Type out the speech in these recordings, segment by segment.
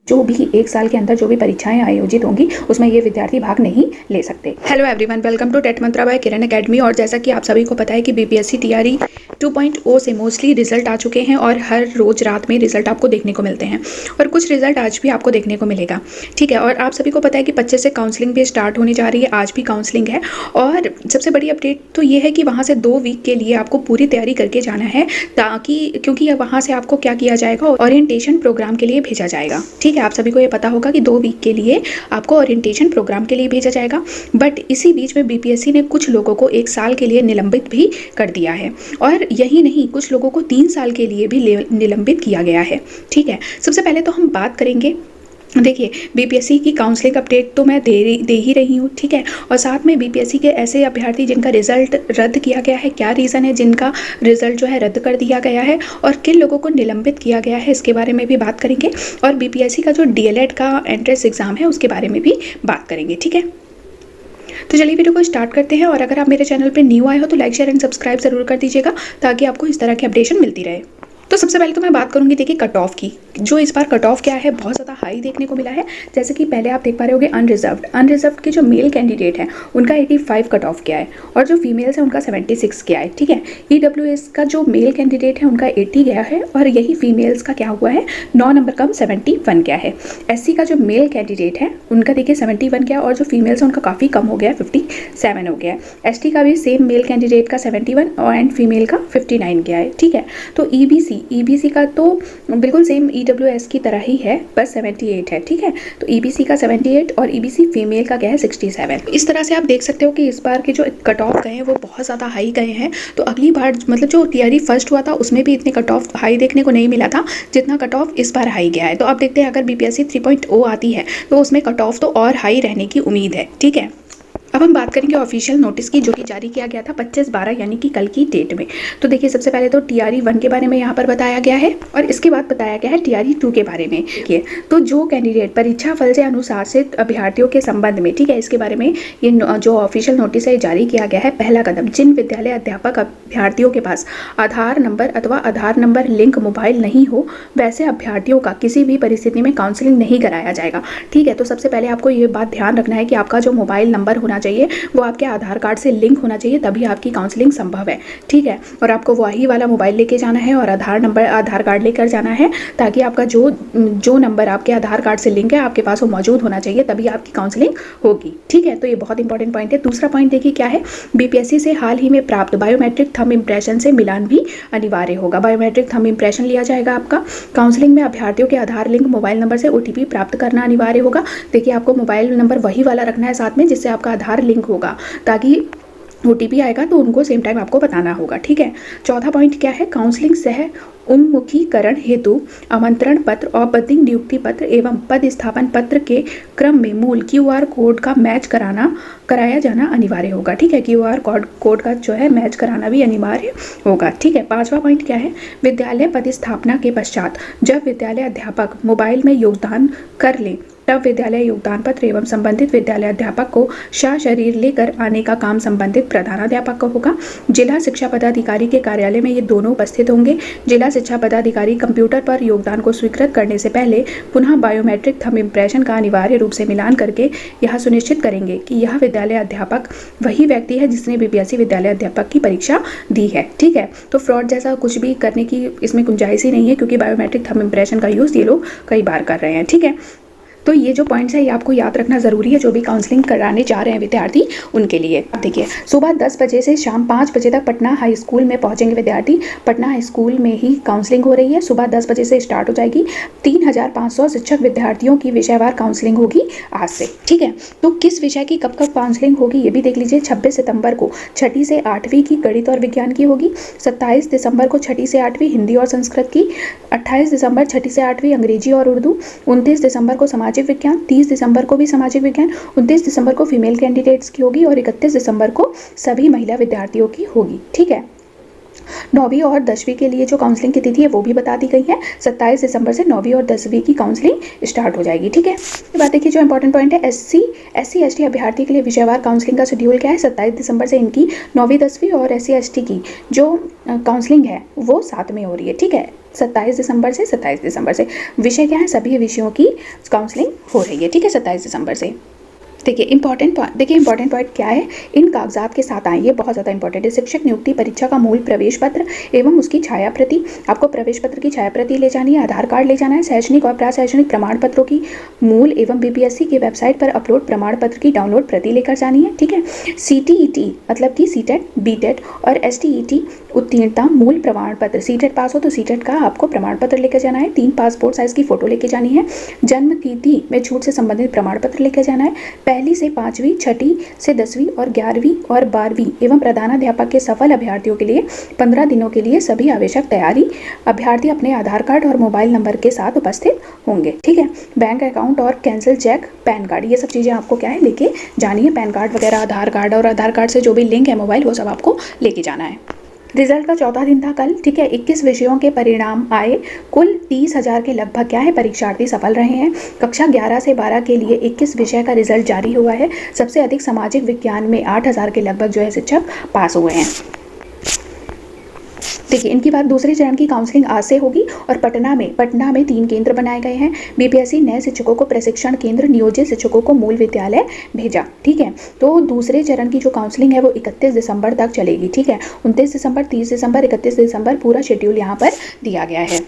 जो भी एक साल के अंदर जो भी परीक्षाएं आयोजित होंगी उसमें ये विद्यार्थी भाग नहीं ले सकते। Hello everyone, welcome to TET mantra by Kiran academy. और जैसा कि आप सभी को पता है कि बीपीएससी टीआरई 2.0 से मोस्टली रिजल्ट आ चुके हैं और हर रोज रात में रिजल्ट आपको देखने को मिलते हैं और कुछ रिजल्ट आज भी आपको देखने को मिलेगा। ठीक है, और आप सभी को पता है कि 25 से काउंसलिंग भी स्टार्ट होने जा रही है। आज भी काउंसलिंग है और सबसे बड़ी अपडेट तो ये है कि वहाँ से 2 वीक के लिए आपको पूरी तैयारी करके जाना है, ताकि क्योंकि वहाँ से आपको क्या किया जाएगा, ओरिएंटेशन प्रोग्राम के लिए भेजा जाएगा। ठीक है, आप सभी को ये पता होगा कि 2 वीक के लिए आपको ओरिएंटेशन प्रोग्राम के लिए भेजा जाएगा। बट इसी बीच में बीपीएससी ने कुछ लोगों को 1 साल के लिए निलंबित भी कर दिया है और यही नहीं, कुछ लोगों को 3 साल के लिए भी निलंबित किया गया है। ठीक है, सबसे पहले तो हम बात करेंगे, देखिए बीपीएससी की काउंसलिंग अपडेट तो मैं दे ही रही हूँ। ठीक है, और साथ में बीपीएससी के ऐसे अभ्यर्थी जिनका रिजल्ट रद्द किया गया है, क्या रीज़न है जिनका रिजल्ट जो है रद्द कर दिया गया है और किन लोगों को निलंबित किया गया है, इसके बारे में भी बात करेंगे। और बीपीएससी का जो डीएलएड का एंट्रेंस एग्ज़ाम है उसके बारे में भी बात करेंगे। ठीक है, तो चलिए वीडियो को स्टार्ट करते हैं। और अगर आप मेरे चैनल पर न्यू आए हो तो लाइक शेयर एंड सब्सक्राइब जरूर कर दीजिएगा, ताकि आपको इस तरह की अपडेशन मिलती रहे। तो सबसे पहले तो मैं बात करूंगी, देखिए कट ऑफ की। जो इस बार कट ऑफ क्या है, बहुत ज़्यादा हाई देखने को मिला है। जैसे कि पहले आप देख पा रहे होंगे अनरिजर्व्ड के जो मेल कैंडिडेट हैं उनका 85 कट ऑफ गया है और जो फीमेल्स हैं उनका 76 गया है। ठीक है, ईडब्ल्यूएस का जो मेल कैंडिडेट है उनका 80 गया है और यही फीमेल्स का क्या हुआ है, 9 नंबर कम 71 गया है। एससी का जो मेल कैंडिडेट है उनका देखिए 71 गया और जो फीमेल्स है उनका काफ़ी कम हो गया है, 57 हो गया है। एसटी का भी सेम मेल कैंडिडेट का 71 और एंड फीमेल का 59 गया है। ठीक है, तो ईबीसी का तो बिल्कुल सेम ईडब्ल्यूएस की तरह ही है, बस 78 है। ठीक है, तो ईबीसी का 78 और ईबीसी फीमेल का क्या है 67। इस तरह से आप देख सकते हो कि इस बार के जो कट ऑफ गए हैं वो बहुत ज़्यादा हाई गए हैं। तो अगली बार मतलब जो टीआरई फर्स्ट हुआ था उसमें भी इतने कट ऑफ हाई देखने को नहीं मिला था जितना कट ऑफ इस बार हाई गया है। तो अब देखते हैं अगर बीपीएससी 3.0 आती है तो उसमें कट ऑफ तो और हाई रहने की उम्मीद है। ठीक है, अब हम बात करेंगे ऑफिशियल नोटिस की, जो कि जारी किया गया था 25/12 यानी कि कल की डेट में। तो देखिए सबसे पहले तो टीआरई 1 के बारे में यहाँ पर बताया गया है और इसके बाद बताया गया है टीआरई 2 के बारे में। ठीक है, तो जो कैंडिडेट परीक्षा फल से अनुशासित अभ्यर्थियों के संबंध में, ठीक है, इसके बारे में ये जो ऑफिशियल नोटिस है जारी किया गया है। पहला कदम, जिन विद्यालय अध्यापक अभ्यर्थियों के पास आधार नंबर अथवा आधार नंबर लिंक मोबाइल नहीं हो, वैसे अभ्यर्थियों का किसी भी परिस्थिति में काउंसलिंग नहीं कराया जाएगा। ठीक है, तो सबसे पहले आपको ये बात ध्यान रखना है कि आपका जो मोबाइल नंबर होना चाहिए वो आपके आधार कार्ड से लिंक होना चाहिए, तभी आपकी काउंसलिंग संभव है। ठीक है, और आपको वही वाला मोबाइल लेके जाना है और आधार कार्ड लेकर जाना है, ताकि आपका जो नंबर आपके आधार कार्ड से लिंक है आपके पास वो मौजूद होना चाहिए, तभी आपकी काउंसलिंग होगी। ठीक है, तो ये बहुत इंपॉर्टेंट पॉइंट है। दूसरा पॉइंट देखिए क्या है, बीपीएससी से हाल ही में प्राप्त बायोमेट्रिक थंब इंप्रेशन से मिलान भी अनिवार्य होगा। बायोमेट्रिक थंब इंप्रेशन लिया जाएगा आपका। काउंसलिंग में अभ्यर्थियों के आधार लिंक मोबाइल नंबर से ओटीपी प्राप्त करना अनिवार्य होगा। देखिए आपको मोबाइल नंबर वही वाला रखना है साथ में जिससे आपका आधार लिंक होगा, ताकि ओटीपी आएगा तो उनको सेम टाइम आपको बताना होगा। ठीक है, चौथा पॉइंट क्या है, काउंसलिंग सह उन्मुखीकरण हेतु आमंत्रण पत्र, औपचारिक नियुक्ति पत्र एवं पद स्थापन पत्र के क्रम में मूल क्यूआर कोड का मैच कराया जाना अनिवार्य होगा। ठीक है, क्यूआर कोड का जो है मैच कराना भी अनिवार्य होगा। ठीक है, पांचवा पॉइंट क्या है, विद्यालय पदस्थापना के पश्चात जब विद्यालय अध्यापक मोबाइल में योगदान कर ले तब विद्यालय योगदान पत्र एवं संबंधित विद्यालय अध्यापक को सशरीर लेकर आने का काम संबंधित प्रधानाध्यापक का होगा। जिला शिक्षा पदाधिकारी के कार्यालय में ये दोनों उपस्थित होंगे। जिला शिक्षा पदाधिकारी कंप्यूटर पर योगदान को स्वीकृत करने से पहले पुनः बायोमेट्रिक थंब इंप्रेशन का अनिवार्य रूप से मिलान करके यह सुनिश्चित करेंगे कि यह विद्यालय अध्यापक वही व्यक्ति है जिसने बीपीएससी विद्यालय अध्यापक की परीक्षा दी है। ठीक है, तो फ्रॉड जैसा कुछ भी करने की इसमें गुंजाइश ही नहीं है, क्योंकि बायोमेट्रिक थंब इंप्रेशन का यूज़ ये लोग कई बार कर रहे हैं। ठीक है, तो ये जो पॉइंट्स है ये आपको याद रखना ज़रूरी है, जो भी काउंसलिंग कराने जा रहे हैं विद्यार्थी उनके लिए। देखिए सुबह 10 बजे से शाम 5 बजे तक पटना हाई स्कूल में पहुंचेंगे विद्यार्थी। पटना हाई स्कूल में ही काउंसलिंग हो रही है, सुबह 10 बजे से स्टार्ट हो जाएगी। 3500 शिक्षक विद्यार्थियों की विषयवार काउंसलिंग होगी आज से। ठीक है, तो किस विषय की कब कब काउंसलिंग होगी ये भी देख लीजिए। 26 सितंबर को 6ठी से 8वीं की गणित और विज्ञान की होगी। 27 दिसंबर को 6ठी से 8वीं हिंदी और संस्कृत की। 28 दिसंबर 6ठी से 8वीं अंग्रेजी और उर्दू। 29 दिसंबर को सामाजिक विज्ञान। 30 दिसंबर को भी सामाजिक विज्ञान। 29 दिसंबर को फीमेल कैंडिडेट्स की होगी और 31 दिसंबर को सभी महिला विद्यार्थियों की होगी। ठीक है, 9वीं और 10वीं के लिए जो काउंसलिंग की तिथि है वो भी बता दी गई है। 27 दिसंबर से 9वीं और 10वीं की काउंसलिंग स्टार्ट हो जाएगी। ठीक है, ये बात देखिए जो इंपॉर्टेंट पॉइंट है, SC ST अभ्यर्थी के लिए विषयवार काउंसलिंग का शेड्यूल क्या है। 27 दिसंबर से इनकी 9वीं 10वीं और SC ST की जो काउंसलिंग है वो 7 में हो रही है। ठीक है, 27 दिसंबर से 27 दिसंबर से विषय क्या है, सभी विषयों की काउंसलिंग हो रही है। ठीक है, 27 दिसंबर से। देखिए इंपॉर्टेंट पॉइंट क्या है, इन कागजात के साथ आए, ये बहुत ज़्यादा इंपॉर्टेंट है। शिक्षक नियुक्ति परीक्षा का मूल प्रवेश पत्र एवं उसकी छाया प्रति, आपको प्रवेश पत्र की छाया प्रति ले जानी है, आधार कार्ड ले जाना है, शैक्षणिक और प्राशैक्षणिक प्रमाण पत्रों की मूल एवं BPSC की वेबसाइट पर अपलोड प्रमाण पत्र की डाउनलोड प्रति लेकर जानी है। ठीक है, CTET मतलब कि CTET BTET और STET उत्तीर्णता मूल प्रमाण पत्र, CTET पास हो तो CTET का आपको प्रमाण पत्र लेकर जाना है, 3 पासपोर्ट साइज की फोटो लेके जानी है, जन्म तिथि में छूट से संबंधित प्रमाण पत्र लेकर जाना है, पहली से 5वीं, छठी से 10वीं और 11वीं और 12वीं एवं प्रधानाध्यापक के सफल अभ्यर्थियों के लिए 15 दिनों के लिए सभी आवश्यक तैयारी अभ्यर्थी अपने आधार कार्ड और मोबाइल नंबर के साथ उपस्थित होंगे। ठीक है, बैंक अकाउंट और कैंसिल चेक, पैन कार्ड, ये सब चीज़ें आपको क्या है लेके जानी है। पैन कार्ड वगैरह, आधार कार्ड और आधार कार्ड से जो भी लिंक है मोबाइल, वो सब आपको लेके जाना है। रिजल्ट का चौथा दिन था कल। ठीक है, 21 विषयों के परिणाम आए, कुल 30,000 के लगभग क्या है परीक्षार्थी सफल रहे हैं। कक्षा 11 से 12 के लिए 21 विषय का रिजल्ट जारी हुआ है। सबसे अधिक सामाजिक विज्ञान में 8,000 के लगभग जो है शिक्षक पास हुए हैं। देखिए इनकी बात, दूसरे चरण की काउंसलिंग आज से होगी और पटना में 3 केंद्र बनाए गए हैं। BPSC नए शिक्षकों को प्रशिक्षण केंद्र, नियोजित शिक्षकों को मूल विद्यालय भेजा। ठीक है, तो दूसरे चरण की जो काउंसलिंग है वो 31 दिसंबर तक चलेगी। ठीक है, 29 दिसंबर, 30 दिसंबर, 31 दिसंबर पूरा शेड्यूल यहाँ पर दिया गया है।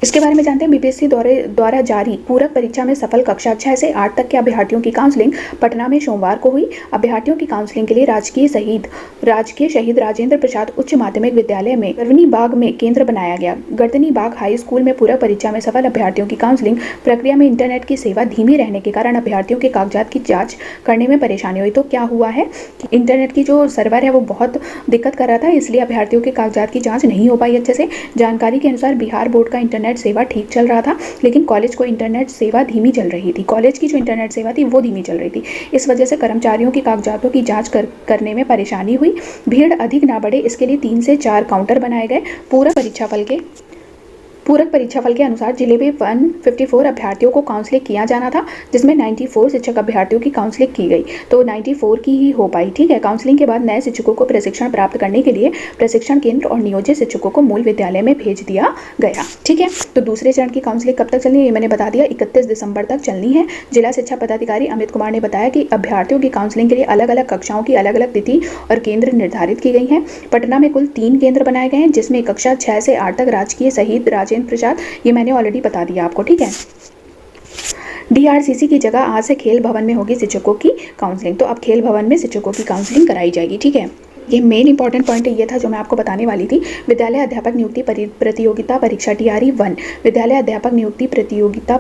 इसके बारे में जानते हैं। BPSC द्वारा जारी पूरक परीक्षा में सफल कक्षा 6 से 8 तक के अभ्यर्थियों की काउंसलिंग पटना में सोमवार को हुई। अभ्यर्थियों की काउंसलिंग के लिए राजकीय शहीद राजेंद्र प्रसाद उच्च माध्यमिक विद्यालय में गर्दनी बाग में केंद्र बनाया गया। गर्दनी बाग हाई स्कूल में पूरक परीक्षा में सफल अभ्यर्थियों की काउंसलिंग प्रक्रिया में इंटरनेट की सेवा धीमी रहने के कारण अभ्यर्थियों के कागजात की जाँच करने में परेशानी हुई। तो क्या हुआ है, इंटरनेट की जो सर्वर है वो बहुत दिक्कत कर रहा था, इसलिए अभ्यर्थियों के कागजात की जाँच नहीं हो पाई अच्छे से। जानकारी के अनुसार बिहार बोर्ड का इंटरनेट सेवा ठीक चल रहा था, लेकिन कॉलेज को इंटरनेट सेवा धीमी चल रही थी। कॉलेज की जो इंटरनेट सेवा थी वो धीमी चल रही थी। इस वजह से कर्मचारियों की कागजातों की जांच करने में परेशानी हुई। भीड़ अधिक ना बढ़े इसके लिए 3 से 4 काउंटर बनाए गए। पूरक परीक्षाफल के अनुसार जिले में 154 अभ्यर्थियों को काउंसलिंग किया जाना था, जिसमें 94 शिक्षक अभ्यर्थियों की काउंसलिंग की गई, तो 94 की ही हो पाई। ठीक है, काउंसलिंग के बाद नए शिक्षकों को प्रशिक्षण प्राप्त करने के लिए प्रशिक्षण केंद्र और नियोजित शिक्षकों को मूल विद्यालय में भेज दिया गया। ठीक है, तो दूसरे चरण की काउंसलिंग कब तक चलनी है ये मैंने बता दिया, 31 दिसंबर तक चलनी है। जिला शिक्षा पदाधिकारी अमित कुमार ने बताया कि अभ्यर्थियों की काउंसलिंग के लिए अलग अलग कक्षाओं की अलग अलग तिथि और केंद्र निर्धारित की गई हैं। पटना में कुल 3 केंद्र बनाए गए हैं, जिसमें कक्षा 6 से 8 तक राजकीय शहीद राजेंद्र प्रसाद, ये मैंने ऑलरेडी बता दिया आपको। ठीक है, DRCC की जगह आज से खेल भवन में होगी शिक्षकों की काउंसलिंग, तो अब खेल भवन में शिक्षकों की काउंसलिंग कराई जाएगी। ठीक है, ये मेन इंपॉर्टेंट पॉइंट ये था जो मैं आपको बताने वाली थी। विद्यालय अध्यापक नियुक्ति प्रतियोगिता परीक्षा TRE-1, विद्यालय अध्यापक नियुक्ति प्रतियोगिता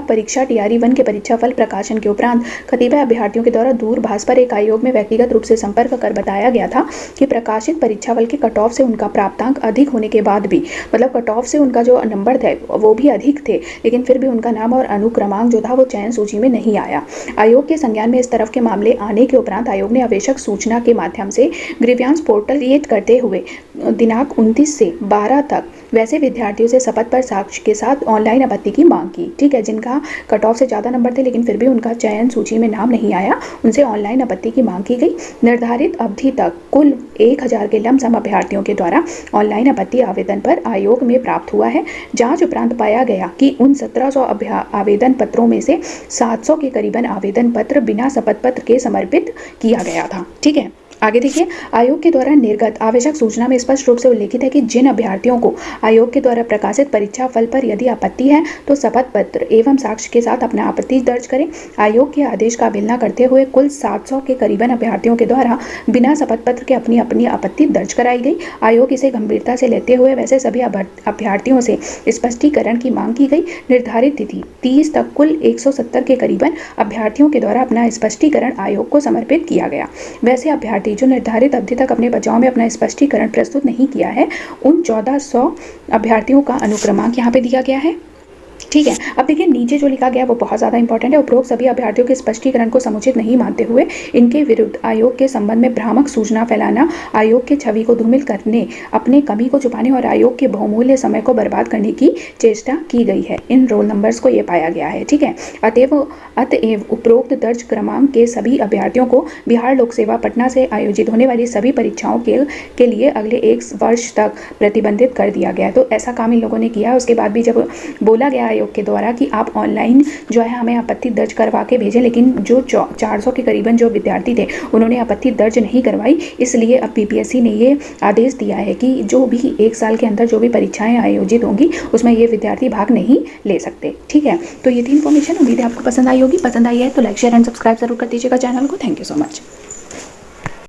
परीक्षा TRE-1 के परीक्षा फल प्रकाशन के उपरांत कतिपय अभ्यर्थियों के द्वारा दूरभाष पर एक आयोग में व्यक्तिगत रूप से संपर्क कर बताया गया था कि प्रकाशित परीक्षा फल के कट ऑफ से उनका प्राप्तांक अधिक होने के बाद भी, मतलब कट ऑफ से उनका जो नंबर थे वो भी अधिक थे, लेकिन फिर भी उनका नाम और अनुक्रमांक जो था वो चयन सूची में नहीं आया। आयोग के संज्ञान में इस तरफ के मामले आने के उपरांत आयोग ने आवश्यक सूचना के माध्यम से ग्रीवियांस पोर्टल क्रिएट करते हुए दिनांक 29 से 12 तक वैसे विद्यार्थियों से शपथ पर साक्ष्य के साथ ऑनलाइन आपत्ति की मांग की। ठीक है, जिनका कट ऑफ से ज़्यादा नंबर थे लेकिन फिर भी उनका चयन सूची में नाम नहीं आया, उनसे ऑनलाइन आपत्ति की मांग की गई। निर्धारित अवधि तक कुल 1000 के लमसम अभ्यर्थियों के द्वारा ऑनलाइन आपत्ति आवेदन पर आयोग में प्राप्त हुआ है। जांच उपरांत पाया गया कि उन 1700 आवेदन पत्रों में से 700 के करीबन आवेदन पत्र बिना शपथ पत्र के समर्पित किया गया था। ठीक है, आगे देखिए, आयोग के द्वारा निर्गत आवश्यक सूचना में स्पष्ट रूप से उल्लेखित है कि जिन अभ्यर्थियों को आयोग के द्वारा प्रकाशित परीक्षा फल पर यदि आपत्ति है तो शपथ पत्र एवं साक्ष्य के साथ अपना आपत्ति दर्ज करें। आयोग के आदेश का अवहेलना करते हुए कुल 700 के करीबन अभ्यर्थियों के द्वारा बिना शपथ पत्र के अपनी आपत्ति दर्ज कराई गई। आयोग इसे गंभीरता से लेते हुए वैसे सभी अभ्यर्थियों से स्पष्टीकरण की मांग की गई। निर्धारित तिथि 30 तक कुल 170 के करीबन अभ्यर्थियों के द्वारा अपना स्पष्टीकरण आयोग को समर्पित किया गया। वैसे अभ्यर्थी जो निर्धारित अवधि तक अपने बचाव में अपना स्पष्टीकरण प्रस्तुत नहीं किया है, उन 1400 अभ्यर्थियों का अनुक्रमांक यहाँ पे दिया गया है। ठीक है। अब देखिए नीचे जो लिखा गया वो बहुत ज़्यादा इंपॉर्टेंट है। उपरोक्त सभी अभ्यर्थियों के स्पष्टीकरण को समुचित नहीं मानते हुए इनके विरुद्ध आयोग के संबंध में भ्रामक सूचना फैलाना, आयोग के छवि को धूमिल करने, अपने कमी को छुपाने और आयोग के बहुमूल्य समय को बर्बाद करने की चेष्टा की गई है। इन रोल नंबर्स को ये पाया गया है। ठीक है। अतएव उपरोक्त दर्ज क्रमांक के सभी अभ्यर्थियों को बिहार लोक सेवा पटना से आयोजित होने वाली सभी परीक्षाओं के लिए अगले 1 वर्ष तक प्रतिबंधित कर दिया गया। तो ऐसा काम इन लोगों ने किया। उसके बाद भी जब बोला गया आयोग के द्वारा कि आप ऑनलाइन जो है हमें आपत्ति दर्ज करवा के भेजें, लेकिन जो 400 के करीबन जो विद्यार्थी थे उन्होंने आपत्ति दर्ज नहीं करवाई, इसलिए अब बीपीएससी ने ये आदेश दिया है कि जो भी 1 साल के अंदर जो भी परीक्षाएं आयोजित होंगी उसमें ये विद्यार्थी भाग नहीं ले सकते। ठीक है। तो ये थी इन्फॉर्मेशन। उम्मीद है आपको पसंद आई होगी। पसंद आई है तो लाइक शेयर एंड सब्सक्राइब जरूर कर दीजिएगा चैनल को। Thank you so much.